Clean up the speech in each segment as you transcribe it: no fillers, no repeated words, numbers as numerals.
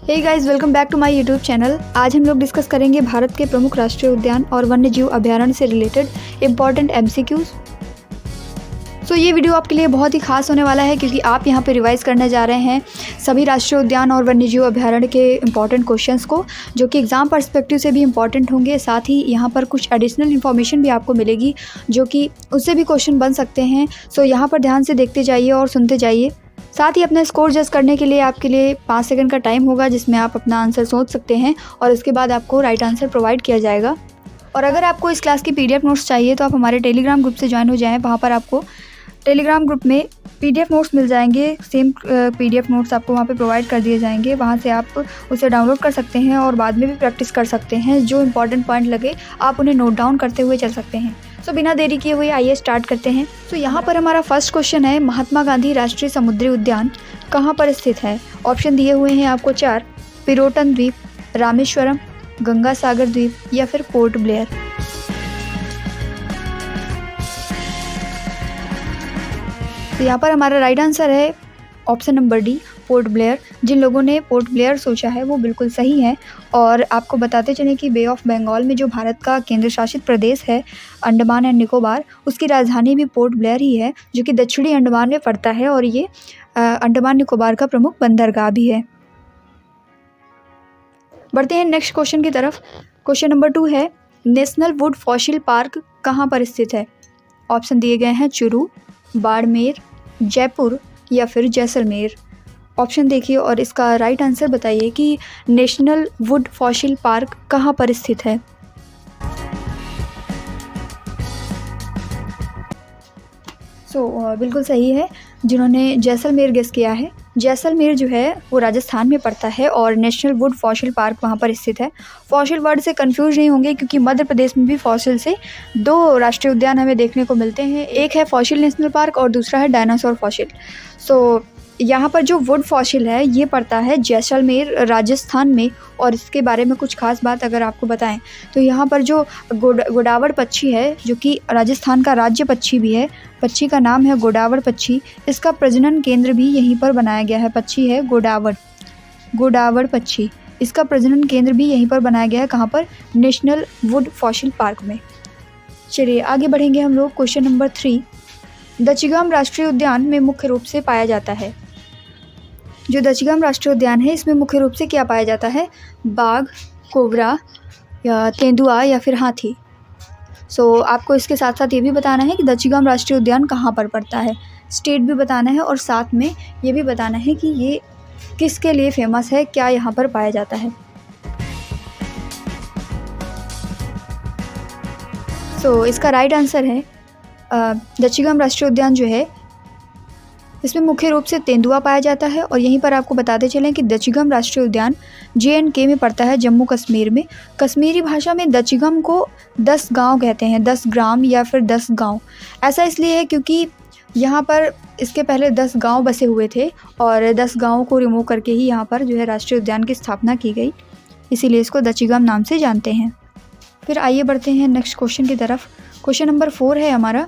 Hey guys, welcome back to my YouTube channel. आज हम लोग डिस्कस करेंगे भारत के प्रमुख राष्ट्रीय उद्यान और वन्यजीव अभयारण्य से रिलेटेड इम्पॉर्टेंट एमसीक्यूज। सो ये वीडियो आपके लिए बहुत ही खास होने वाला है क्योंकि आप यहाँ पे रिवाइज करने जा रहे हैं सभी राष्ट्रीय उद्यान और वन्यजीव अभयारण्य के इंपॉर्टेंट क्वेश्चंस को, जो कि एग्ज़ाम पर्सपेक्टिव से भी इंपॉर्टेंट होंगे। साथ ही यहाँ पर कुछ एडिशनल इन्फॉर्मेशन भी आपको मिलेगी जो कि उससे भी क्वेश्चन बन सकते हैं। सो यहाँ पर ध्यान से देखते जाइए और सुनते जाइए। साथ ही अपना स्कोर जज करने के लिए आपके लिए 5 सेकंड का टाइम होगा जिसमें आप अपना आंसर सोच सकते हैं और इसके बाद आपको राइट आंसर प्रोवाइड किया जाएगा। और अगर आपको इस क्लास की पीडीएफ नोट्स चाहिए तो आप हमारे टेलीग्राम ग्रुप से ज्वाइन हो जाएं। वहाँ पर आपको टेलीग्राम ग्रुप में पीडीएफ नोट्स मिल जाएंगे। सेम पीडीएफ नोट्स आपको वहाँ पे प्रोवाइड कर दिए जाएंगे। वहाँ से आप उसे डाउनलोड कर सकते हैं और बाद में भी प्रैक्टिस कर सकते हैं। जो इंपॉर्टेंट पॉइंट लगे आप उन्हें नोट डाउन करते हुए चल सकते हैं। सो बिना देरी किए हुए आइए स्टार्ट करते हैं। सो यहाँ पर हमारा फर्स्ट क्वेश्चन है, महात्मा गांधी राष्ट्रीय समुद्री उद्यान कहाँ पर स्थित है? ऑप्शन दिए हुए हैं आपको 4, पिरोटन द्वीप, रामेश्वरम, गंगा सागर द्वीप या फिर पोर्ट ब्लेयर। तो यहाँ पर हमारा राइट आंसर है option number D, Port Blair. जिन लोगों ने पोर्ट ब्लेयर सोचा है वो बिल्कुल सही है। और आपको बताते चलें कि बे ऑफ बंगाल में जो भारत का केंद्र शासित प्रदेश है अंडमान एंड निकोबार, उसकी राजधानी भी पोर्ट ब्लेयर ही है, जो कि दक्षिणी अंडमान में पड़ता है और ये अंडमान निकोबार का प्रमुख बंदरगाह भी है। बढ़ते हैं नेक्स्ट क्वेश्चन की तरफ। क्वेश्चन नंबर 2 है, नेशनल वुड फॉसिल पार्क कहाँ पर स्थित है? ऑप्शन दिए गए हैं चुरू, बाड़मेर, जयपुर या फिर जैसलमेर। ऑप्शन देखिए और इसका राइट आंसर बताइए कि नेशनल वुड फॉसिल पार्क कहाँ पर स्थित है। बिल्कुल सही है जिन्होंने जैसलमेर गेस किया है। जैसलमेर जो है वो राजस्थान में पड़ता है और नेशनल वुड फॉसिल पार्क वहाँ पर स्थित है। फॉसिल वर्ड से कंफ्यूज नहीं होंगे क्योंकि मध्य प्रदेश में भी फॉसिल से 2 राष्ट्रीय उद्यान हमें देखने को मिलते हैं। एक है फॉसिल नेशनल पार्क और दूसरा है डायनासोर फॉसिल। यहाँ पर जो वुड फॉसिल है ये पड़ता है जैसलमेर राजस्थान में। और इसके बारे में कुछ खास बात अगर आपको बताएं तो यहाँ पर जो गोडावड़ पक्षी है, जो कि राजस्थान का राज्य पक्षी भी है, पक्षी का नाम है गोडावड़ पक्षी, इसका प्रजनन केंद्र भी यहीं पर बनाया गया है। पक्षी है गोडावड़ पक्षी, इसका प्रजनन केंद्र भी यहीं पर बनाया गया है। कहाँ पर? नेशनल वुड फॉसिल पार्क में। चलिए आगे बढ़ेंगे हम लोग। क्वेश्चन नंबर 3, दचिगाम राष्ट्रीय उद्यान में मुख्य रूप से पाया जाता है। जो दचिगाम राष्ट्रीय उद्यान है इसमें मुख्य रूप से क्या पाया जाता है? बाघ, कोबरा या तेंदुआ या फिर हाथी। आपको इसके साथ साथ ये भी बताना है कि दचिगाम राष्ट्रीय उद्यान कहाँ पर पड़ता है, स्टेट भी बताना है और साथ में ये भी बताना है कि ये किसके लिए फेमस है, क्या यहाँ पर पाया जाता है। इसका राइट आंसर है दचिगाम राष्ट्रीय उद्यान जो है इसमें मुख्य रूप से तेंदुआ पाया जाता है। और यहीं पर आपको बताते चलें कि दचिगम राष्ट्रीय उद्यान JNK में पड़ता है, जम्मू कश्मीर में। कश्मीरी भाषा में दचिगम को 10 गांव कहते हैं, 10 ग्राम या फिर 10 गांव। ऐसा इसलिए है क्योंकि यहाँ पर इसके पहले 10 गांव बसे हुए थे और 10 गांवों को रिमूव करके ही यहाँ पर जो है राष्ट्रीय उद्यान की स्थापना की गई, इसीलिए इसको दचिगम नाम से जानते हैं। फिर आइए बढ़ते हैं नेक्स्ट क्वेश्चन की तरफ। क्वेश्चन नंबर 4 है हमारा,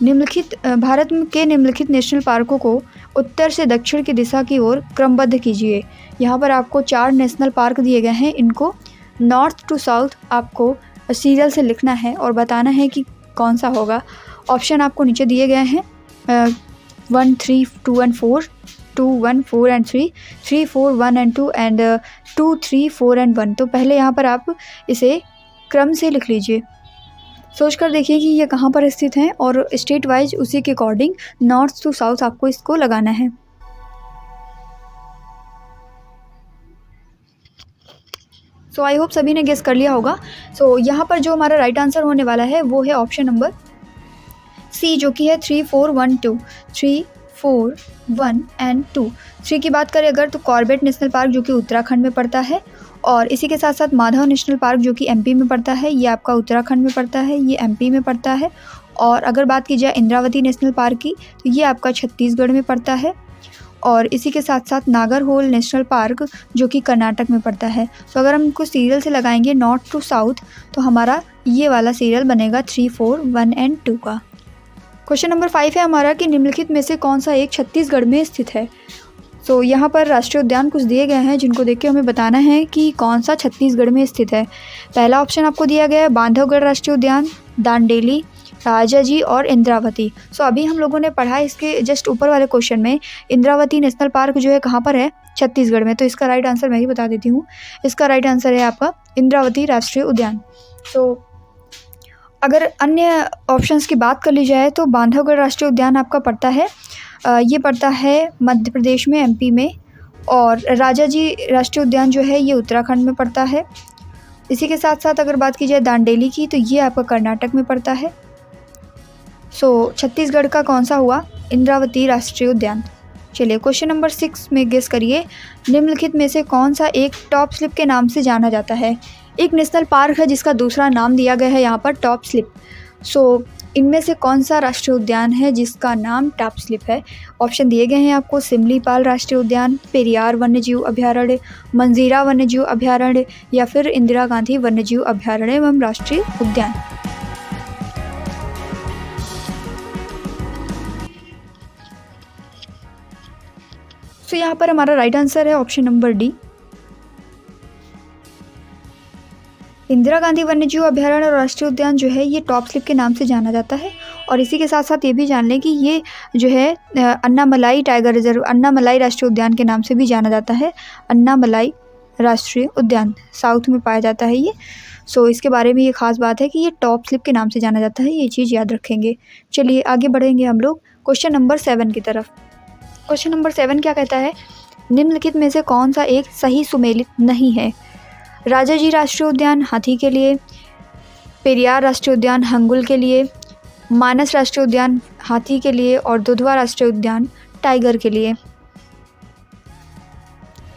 भारत के निम्नलिखित नेशनल पार्कों को उत्तर से दक्षिण की दिशा की ओर क्रमबद्ध कीजिए। यहाँ पर आपको 4 नेशनल पार्क दिए गए हैं, इनको नॉर्थ टू साउथ आपको सीरियल से लिखना है और बताना है कि कौन सा होगा। ऑप्शन आपको नीचे दिए गए हैं 1, 3, 2 and 4, 2, 1, 4 and 3, 3, 4, 1 and 2 and 2, 3, 4 and 1। तो पहले यहाँ पर आप इसे क्रम से लिख लीजिए। सोच कर देखिए कि ये कहाँ पर स्थित हैं और स्टेट वाइज उसी के अकॉर्डिंग नॉर्थ टू साउथ आपको इसको लगाना है। आई होप सभी ने गेस कर लिया होगा। यहाँ पर जो हमारा राइट आंसर होने वाला है वो है ऑप्शन नंबर सी, जो कि है 3, 4, 1, 2, 3, 4, 1 and 2। 3 की बात करें अगर तो कॉर्बेट नेशनल पार्क जो कि उत्तराखंड में पड़ता है, और इसी के साथ साथ माधव नेशनल पार्क जो कि MP में पड़ता है, ये आपका उत्तराखंड में पड़ता है, ये MP में पड़ता है। और अगर बात की जाए इंद्रावती नेशनल पार्क की तो ये आपका छत्तीसगढ़ में पड़ता है। और इसी के साथ साथ नागरहोल नेशनल पार्क जो कि कर्नाटक में पड़ता है। अगर हम इनको सीरियल से लगाएंगे नॉर्थ टू साउथ तो हमारा ये वाला सीरियल बनेगा 3, 4, 1 and 2 का। क्वेश्चन नंबर 5 है हमारा कि निम्नलिखित में से कौन सा एक छत्तीसगढ़ में स्थित है। यहाँ पर राष्ट्रीय उद्यान कुछ दिए गए हैं जिनको देख के हमें बताना है कि कौन सा छत्तीसगढ़ में स्थित है। पहला ऑप्शन आपको दिया गया है बांधवगढ़ राष्ट्रीय उद्यान, दांडेली, राजाजी और इंद्रावती। अभी हम लोगों ने पढ़ा इसके जस्ट ऊपर वाले क्वेश्चन में इंद्रावती नेशनल पार्क जो है कहाँ पर है, छत्तीसगढ़ में। तो इसका राइट आंसर मैं ही बता देती हूँ, इसका राइट आंसर है आपका इंद्रावती राष्ट्रीय उद्यान। अगर अन्य ऑप्शंस की बात कर ली जाए तो बांधवगढ़ राष्ट्रीय उद्यान आपका पड़ता है, ये पड़ता है मध्य प्रदेश में, एमपी में। और राजाजी राष्ट्रीय उद्यान जो है ये उत्तराखंड में पड़ता है। इसी के साथ साथ अगर बात की जाए दांडेली की तो ये आपका कर्नाटक में पड़ता है। छत्तीसगढ़ का कौन सा हुआ, इंद्रावती राष्ट्रीय उद्यान। चलिए क्वेश्चन नंबर 6 में गेस करिए, निम्नलिखित में से कौन सा एक टॉप स्लिप के नाम से जाना जाता है। एक नेशनल पार्क है जिसका दूसरा नाम दिया गया है यहाँ पर टॉप स्लिप। इनमें से कौन सा राष्ट्रीय उद्यान है जिसका नाम टॉप स्लिप है। ऑप्शन दिए गए हैं आपको, सिमलीपाल राष्ट्रीय उद्यान, पेरियार वन्यजीव अभयारण्य, मंजीरा वन्यजीव अभयारण्य या फिर इंदिरा गांधी वन्यजीव अभयारण्य एवं राष्ट्रीय उद्यान। यहाँ पर हमारा राइट आंसर है option number D, Indira Gandhi वन्यजीव अभयारण्य और राष्ट्रीय उद्यान जो है ये टॉप स्लिप के नाम से जाना जाता है। और इसी के साथ साथ ये भी जान लें कि ये जो है अन्नामलाई टाइगर रिजर्व, अन्नामलाई राष्ट्रीय उद्यान के नाम से भी जाना जाता है। अन्नामलाई राष्ट्रीय उद्यान साउथ में पाया जाता है ये। इसके बारे में ये खास बात है कि ये टॉप स्लिप के नाम से जाना जाता है, ये चीज़ याद रखेंगे। चलिए आगे बढ़ेंगे हम लोग क्वेश्चन नंबर 7 की तरफ। क्वेश्चन नंबर 7 क्या कहता है, निम्नलिखित में से कौन सा एक सही सुमेलित नहीं है। राजाजी राष्ट्रीय उद्यान हाथी के लिए, पेरियार राष्ट्रीय उद्यान हंगुल के लिए, मानस राष्ट्रीय उद्यान हाथी के लिए और दुधवा राष्ट्रीय उद्यान टाइगर के लिए।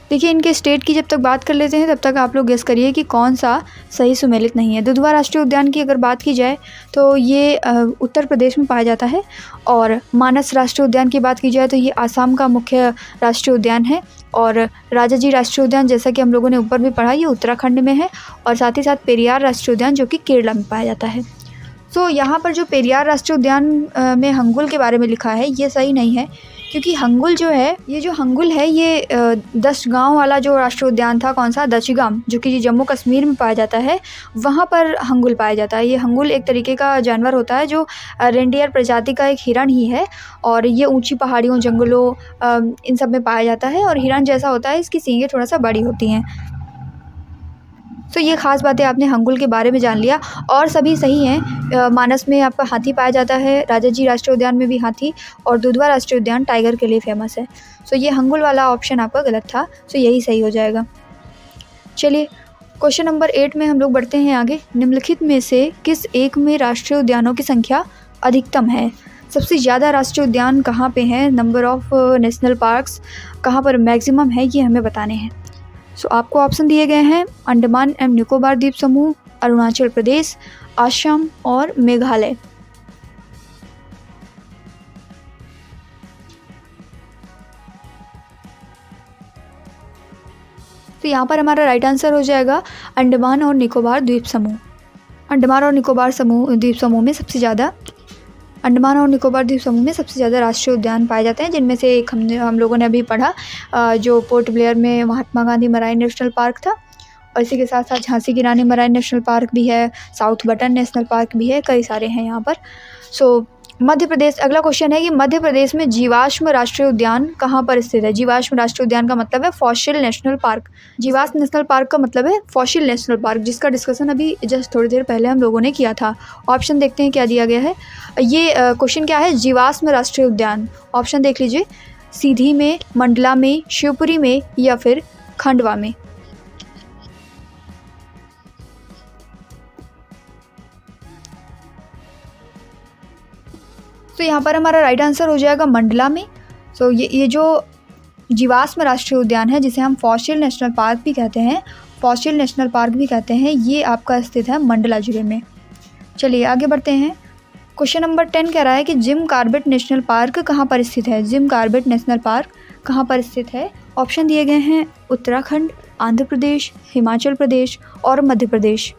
देखिए इनके स्टेट की जब तक बात कर लेते हैं तब तक आप लोग गेस करिए कि कौन सा सही सुमेलित नहीं है। दुधवा राष्ट्रीय उद्यान की अगर बात की जाए तो ये उत्तर प्रदेश में पाया जाता है। और मानस राष्ट्रीय उद्यान की बात की जाए तो ये आसाम का मुख्य राष्ट्रीय उद्यान है। और राजाजी राष्ट्रीय उद्यान जैसा कि हम लोगों ने ऊपर भी पढ़ा ये उत्तराखंड में है। और साथ ही साथ पेरियार राष्ट्रीय उद्यान जो कि केरला में पाया जाता है। यहाँ पर जो पेरियार राष्ट्रीय उद्यान में हंगुल के बारे में लिखा है ये सही नहीं है, क्योंकि हंगुल जो है ये 10 गांव वाला जो राष्ट्रीय उद्यान था, कौन सा, दचिगाम, जो कि जम्मू कश्मीर में पाया जाता है, वहाँ पर हंगुल पाया जाता है। ये हंगुल एक तरीके का जानवर होता है जो रेंडियर प्रजाति का एक हिरण ही है। और ये ऊंची पहाड़ियों, जंगलों इन सब में पाया जाता है। और हिरण जैसा होता है, इसकी सींगें थोड़ा सा बड़ी होती हैं। ये खास बातें आपने हंगुल के बारे में जान लिया। और सभी सही हैं। मानस में आपका हाथी पाया जाता है, राजाजी राष्ट्रीय उद्यान में भी हाथी, और दुधवा राष्ट्रीय उद्यान टाइगर के लिए फेमस है। ये हंगुल वाला ऑप्शन आपका गलत था, यही सही हो जाएगा। चलिए क्वेश्चन नंबर 8 में हम लोग बढ़ते हैं आगे। निम्नलिखित में से किस एक में राष्ट्रीय उद्यानों की संख्या अधिकतम है। सबसे ज़्यादा राष्ट्रीय उद्यान कहाँ पे हैं, नंबर ऑफ नेशनल पार्क्स कहाँ पर मैक्सिमम है, ये हमें बताने हैं। आपको ऑप्शन दिए गए हैं, अंडमान एवं निकोबार द्वीप समूह, अरुणाचल प्रदेश, असम और मेघालय। यहाँ पर हमारा राइट आंसर हो जाएगा अंडमान और निकोबार द्वीप समूह। अंडमान और निकोबार द्वीप समूह में सबसे ज़्यादा राष्ट्रीय उद्यान पाए जाते हैं, जिनमें से एक हम लोगों ने अभी पढ़ा जो पोर्ट ब्लेयर में Mahatma Gandhi marine national park था। और इसी के साथ साथ झांसी की रानी मराइन नेशनल पार्क भी है, साउथ बटन नेशनल पार्क भी है, कई सारे हैं यहाँ पर। मध्य प्रदेश, अगला क्वेश्चन है कि मध्य प्रदेश में जीवाश्म राष्ट्रीय उद्यान कहाँ पर स्थित है। जीवाश्म राष्ट्रीय उद्यान का मतलब है फॉसिल नेशनल पार्क। जीवाश्म नेशनल पार्क का मतलब है फॉसिल नेशनल पार्क, जिसका डिस्कशन अभी जस्ट थोड़ी देर पहले हम लोगों ने किया था। ऑप्शन देखते हैं क्या दिया गया है। ये क्वेश्चन क्या है, जीवाश्म राष्ट्रीय उद्यान। ऑप्शन देख लीजिए, सीधी में, मंडला में, शिवपुरी में या फिर खंडवा में। यहाँ पर हमारा राइट आंसर हो जाएगा मंडला में। ये जो जीवाश्म राष्ट्रीय उद्यान है, जिसे हम फॉसिल नेशनल पार्क भी कहते हैं, ये आपका स्थित है मंडला जिले में। चलिए आगे बढ़ते हैं। क्वेश्चन नंबर 10 कह रहा है कि जिम कॉर्बेट नेशनल पार्क कहाँ पर स्थित है। जिम कॉर्बेट नेशनल पार्क कहाँ पर स्थित है। ऑप्शन दिए गए हैं, उत्तराखंड, आंध्र प्रदेश, हिमाचल प्रदेश और मध्य प्रदेश।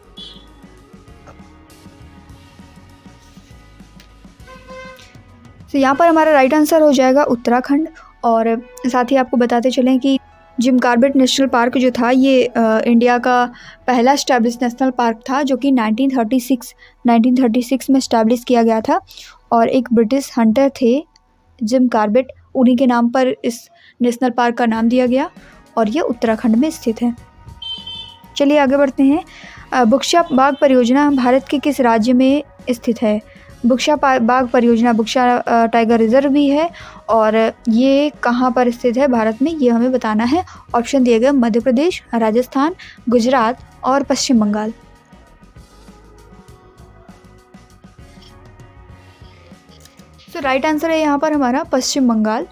यहाँ पर हमारा राइट आंसर हो जाएगा उत्तराखंड। और साथ ही आपको बताते चलें कि जिम कॉर्बेट नेशनल पार्क जो था ये इंडिया का पहला स्टैब्लिश नेशनल पार्क था, जो कि 1936 में स्टैब्लिश किया गया था। और एक ब्रिटिश हंटर थे जिम कॉर्बेट, उन्हीं के नाम पर इस नेशनल पार्क का नाम दिया गया और ये उत्तराखंड में स्थित है। चलिए आगे बढ़ते हैं। बुक्शा बाग परियोजना भारत के किस राज्य में स्थित है? बुक्शा बाग परियोजना बुक्शा टाइगर रिजर्व भी है, और ये कहाँ पर स्थित है भारत में, ये हमें बताना है। ऑप्शन दिए गए मध्य प्रदेश, राजस्थान, गुजरात और पश्चिम बंगाल। तो राइट आंसर है यहाँ पर हमारा पश्चिम बंगाल।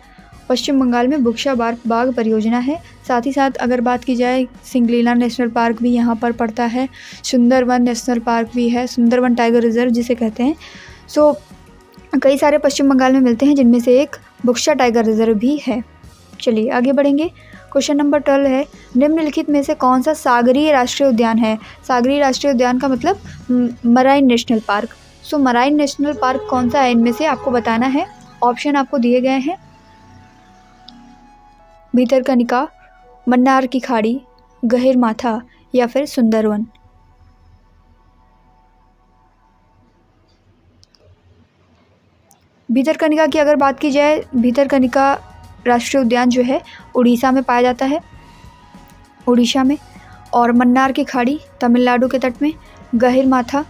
पश्चिम बंगाल में बुक्शा बाग परियोजना है। साथ ही साथ अगर बात की जाए, सिंगलीला नेशनल पार्क भी यहाँ पर पड़ता है, सुंदरवन नेशनल पार्क भी है, सुंदरवन टाइगर रिजर्व जिसे कहते हैं। सो कई सारे पश्चिम बंगाल में मिलते हैं, जिनमें से एक बुक्शा टाइगर रिजर्व भी है। चलिए आगे बढ़ेंगे। क्वेश्चन नंबर 12 है, निम्नलिखित में से कौन सा सागरीय राष्ट्रीय उद्यान है? सागरीय राष्ट्रीय उद्यान का मतलब मराइन नेशनल पार्क। सो मराइन नेशनल पार्क कौन सा है, इनमें से आपको बताना है। ऑप्शन आपको दिए गए हैं, भितरकनिका, मन्नार की खाड़ी, गहिरमाथा या फिर सुंदरवन। भितरकनिका की अगर बात की जाए, भितरकनिका राष्ट्रीय उद्यान जो है उड़ीसा में पाया जाता है, उड़ीसा में। और मन्नार की खाड़ी तमिलनाडु के तट में। गहिरमाथा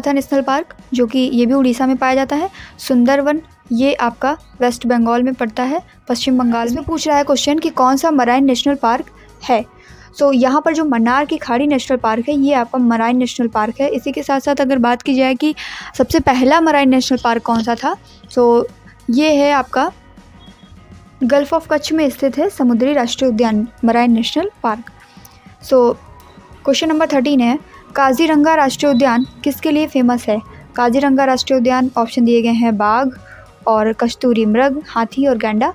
नेशनल पार्क जो कि ये भी उड़ीसा में पाया जाता है। सुंदरवन ये आपका वेस्ट बंगाल में पड़ता है, पश्चिम बंगाल में। पूछ रहा है क्वेश्चन कि कौन सा मराइन नेशनल पार्क है। सो यहाँ पर जो मन्नार की खाड़ी नेशनल पार्क है ये आपका मराइन नेशनल पार्क है। इसी के साथ साथ अगर बात की जाए कि सबसे पहला मराइन नेशनल पार्क कौन सा था, सो ये है आपका गल्फ ऑफ कच्छ में स्थित है समुद्री राष्ट्रीय उद्यान marine national park. So question number 13 है, काजीरंगा राष्ट्रीय उद्यान किसके लिए फेमस है? काजीरंगा राष्ट्रीय उद्यान ऑप्शन दिए गए हैं, बाघ और कस्तूरी मृग, हाथी और गैंडा।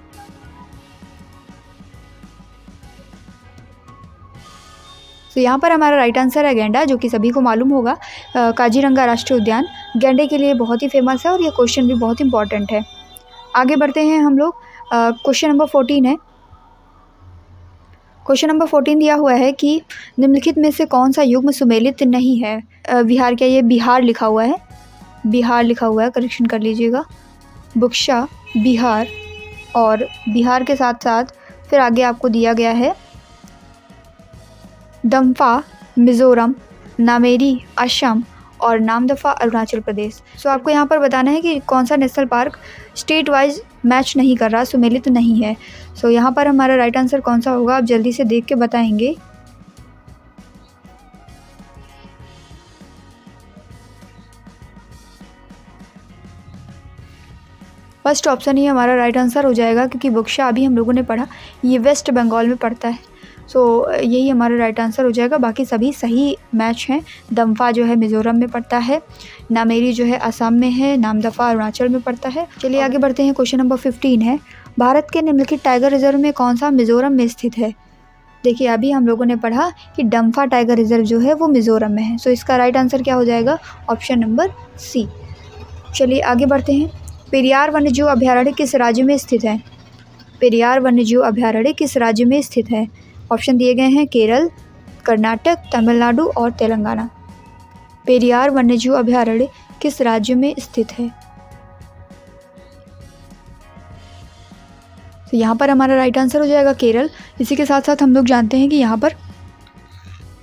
तो यहाँ पर हमारा राइट आंसर है गैंडा, जो कि सभी को मालूम होगा। काजीरंगा राष्ट्रीय उद्यान गैंडे के लिए बहुत ही फेमस है और ये क्वेश्चन भी बहुत इंपॉर्टेंट है। आगे बढ़ते हैं हम लोग। क्वेश्चन नंबर 14 है। क्वेश्चन नंबर 14 दिया हुआ है कि निम्नलिखित में से कौन सा युग्म सुमेलित नहीं है? बिहार, क्या ये बिहार लिखा हुआ है? बिहार लिखा हुआ है, करेक्शन कर लीजिएगा। बुक्शा, बिहार, और बिहार के साथ साथ फिर आगे आपको दिया गया है डम्फा मिज़ोरम, नामेरी असम और नामदफा अरुणाचल प्रदेश। सो आपको यहाँ पर बताना है कि कौन सा national park state wise match नहीं कर रहा, सुमेलित नहीं है। सो यहाँ पर हमारा राइट आंसर कौन सा होगा, आप जल्दी से देख के बताएंगे। फर्स्ट ऑप्शन ही हमारा राइट आंसर हो जाएगा, क्योंकि बुक्शा अभी हम लोगों ने पढ़ा ये वेस्ट बंगाल में पड़ता है। सो यही हमारा राइट आंसर हो जाएगा। बाकी सभी सही मैच हैं। दम्फा जो है मिज़ोरम में पड़ता है, नामेरी जो है असम में है, नामदफा अरुणाचल में पड़ता है। चलिए आगे बढ़ते हैं। क्वेश्चन नंबर 15 है, भारत के निम्नलिखित टाइगर रिजर्व में कौन सा मिज़ोरम में स्थित है? देखिए अभी हम लोगों ने पढ़ा कि डम्फा टाइगर रिजर्व जो है वो मिज़ोरम में है। सो इसका राइट आंसर क्या हो जाएगा? Option number C. चलिए आगे बढ़ते हैं। पेरियार वन्यजीव अभयारण्य किस राज्य में स्थित है? पेरियार वन्यजीव अभयारण्य किस राज्य में स्थित है? ऑप्शन दिए गए हैं, केरल, कर्नाटक, तमिलनाडु और तेलंगाना। पेरियार वन्यजीव अभयारण्य किस राज्य में स्थित है? तो यहाँ पर हमारा राइट आंसर हो जाएगा केरल। इसी के साथ साथ हम लोग जानते हैं कि यहाँ पर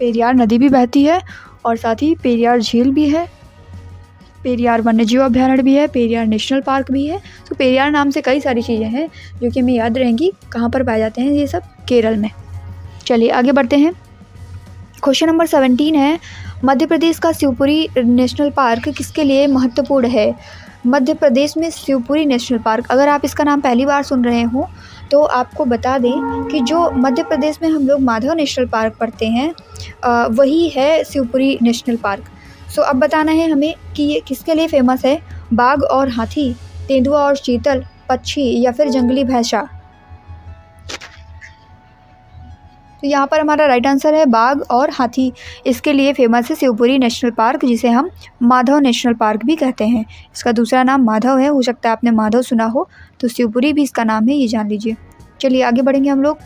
पेरियार नदी भी बहती है और साथ ही पेरियार झील भी है, पेरियार वन्यजीव अभयारण्य भी है, पेरियार नेशनल पार्क भी है। तो पेरियार नाम से कई सारी चीज़ें हैं जो कि हमें याद रहेंगी। कहाँ पर पाए जाते हैं ये सब? केरल में। चलिए आगे बढ़ते हैं। क्वेश्चन नंबर 17 है, मध्य प्रदेश का शिवपुरी नेशनल पार्क किसके लिए महत्वपूर्ण है? मध्य प्रदेश में शिवपुरी नेशनल पार्क, अगर आप इसका नाम पहली बार सुन रहे हो तो आपको बता दें कि जो मध्य प्रदेश में हम लोग माधव नेशनल पार्क पढ़ते हैं वही है शिवपुरी नेशनल पार्क। सो अब बताना है हमें कि ये किसके लिए फेमस है? बाघ और हाथी, तेंदुआ और चीतल, पक्षी या फिर जंगली भैंसा। तो यहाँ पर हमारा राइट आंसर है बाघ और हाथी। इसके लिए फेमस है शिवपुरी नेशनल पार्क, जिसे हम माधव नेशनल पार्क भी कहते हैं। इसका दूसरा नाम माधव है, हो सकता है आपने माधव सुना हो, तो शिवपुरी भी इसका नाम है, ये जान लीजिए। चलिए आगे बढ़ेंगे हम लोग।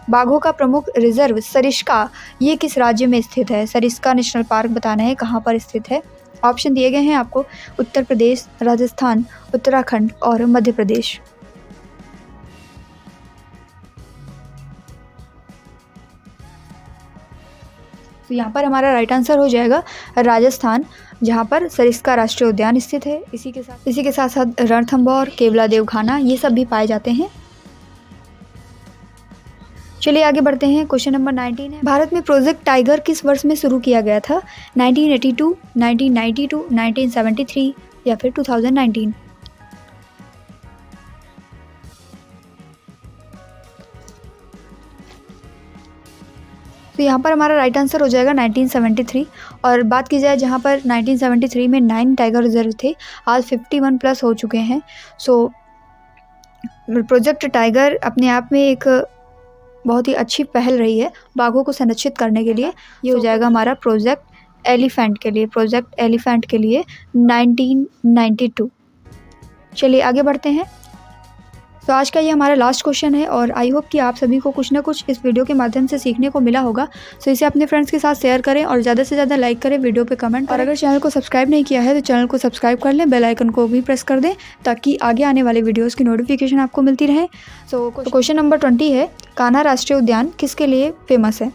बाघों का प्रमुख रिजर्व सरिस्का, ये किस राज्य में स्थित है? सरिस्का नेशनल पार्क बताना है कहाँ पर स्थित है। ऑप्शन दिए गए हैं आपको, उत्तर प्रदेश, राजस्थान, उत्तराखंड और मध्य प्रदेश। तो यहाँ पर हमारा राइट आंसर हो जाएगा राजस्थान, जहाँ पर सरिस्का राष्ट्रीय उद्यान स्थित है। इसी के साथ साथ रणथंभौर, केवलादेव खाना, ये सब भी पाए जाते हैं। चलिए आगे बढ़ते हैं। क्वेश्चन नंबर 19 है, भारत में प्रोजेक्ट टाइगर किस वर्ष में शुरू किया गया था? 1982, 1992, 1973 या फिर 2019? तो यहाँ पर हमारा राइट आंसर हो जाएगा 1973। और बात की जाए जहाँ पर 1973 में 9 टाइगर रिजर्व थे, आज 51 प्लस हो चुके हैं। सो प्रोजेक्ट टाइगर अपने आप में एक बहुत ही अच्छी पहल रही है बाघों को संरक्षित करने के लिए। ये हो जाएगा हमारा प्रोजेक्ट एलिफेंट के लिए 1992। चलिए आगे बढ़ते हैं। तो आज का ये हमारा लास्ट क्वेश्चन है और आई होप कि आप सभी को कुछ ना कुछ इस वीडियो के माध्यम से सीखने को मिला होगा। सो इसे अपने फ्रेंड्स के साथ शेयर करें और ज़्यादा से ज़्यादा लाइक करें, वीडियो पे कमेंट, और अगर चैनल को सब्सक्राइब नहीं किया है तो चैनल को सब्सक्राइब कर लें, बेल आइकन को भी प्रेस कर दें ताकि आगे आने वाले वीडियोज़ की नोटिफिकेशन आपको मिलती रहे। सो क्वेश्चन नंबर 20 है, कान्हा राष्ट्रीय उद्यान किसके लिए फेमस है?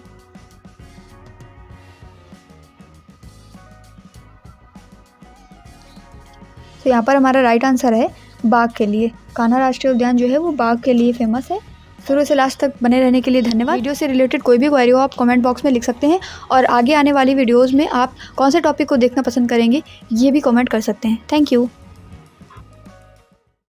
तो यहाँ पर हमारा राइट आंसर है बाघ के लिए। कान्हा राष्ट्रीय उद्यान जो है वो बाघ के लिए फेमस है। शुरू से लास्ट तक बने रहने के लिए धन्यवाद। वीडियो से रिलेटेड कोई भी क्वेरी हो आप कमेंट बॉक्स में लिख सकते हैं, और आगे आने वाली वीडियोज़ में आप कौन से टॉपिक को देखना पसंद करेंगे ये भी कमेंट कर सकते हैं। Thank you.